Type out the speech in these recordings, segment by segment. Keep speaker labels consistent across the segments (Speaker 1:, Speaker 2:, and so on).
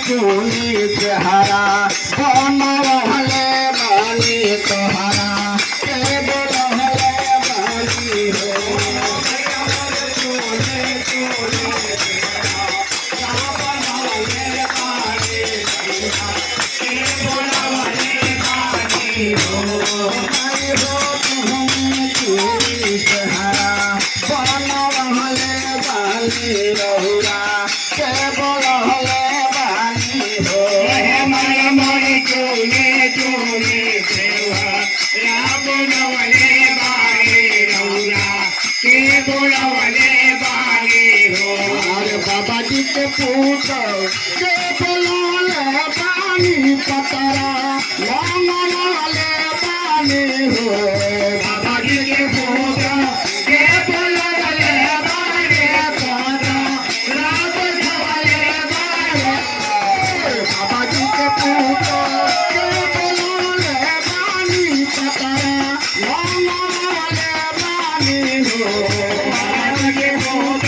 Speaker 1: चूली चेहरा बनवले बानी तोहरा के बोलवले बानी हो चूली चूली चेहरा बनवले बानी के बोलवले बानी हो आई हो तुम्हें चूली चेहरा बनवले बानी रहुरा के बोलवले बानी हो मन मन चूली चूली चेहरा बनवले बानी रहुरा के बोलवले बानी हो अरे बाबा जी के पूत के बोलवले बानी पतरा बनवले बानी हो बाबा जी के पूत के बोलवले बानी पतरा बनवले बानी बाबा जी के पूत के बोलवले बानी पतरा बनवले बानी हो बाबा जी के पूत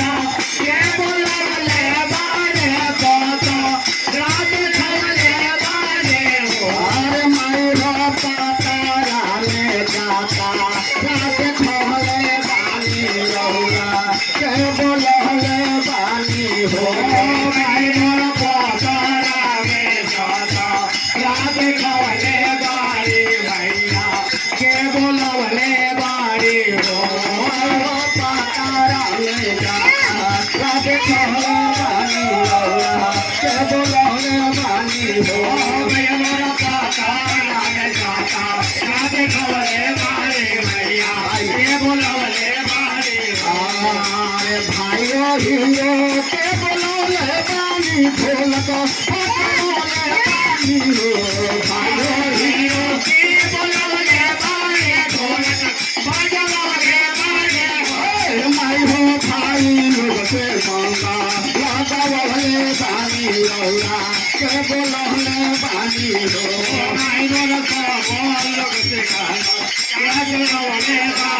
Speaker 1: के बोलवले बानी पतरा बनवले बानी हो अरे मायरा पतरा ले जाता रात खोले बानी रहुरा के बोलवले बानी हो मायरा पतरा ले जाता रात खोले बानी भैया के बोलवले बानी हो पतरा ले जाता रात खोले बानी रहुरा के बोलवले बानी हो मायरा पतरा ले जाता रात खोले बानी भैया के बोलवले बानी अरे भाइयों हिंदू के बोलवले बानी ढोल को बोलवले बानी हो भाइयों हिंदू के बोलवले बानी ढोल को बोलवले बानी हो माई हो भाई लोग से मांगा लगवले बानी रहुरा के बोलवले बानी हो माई लोग से बोलवले बानी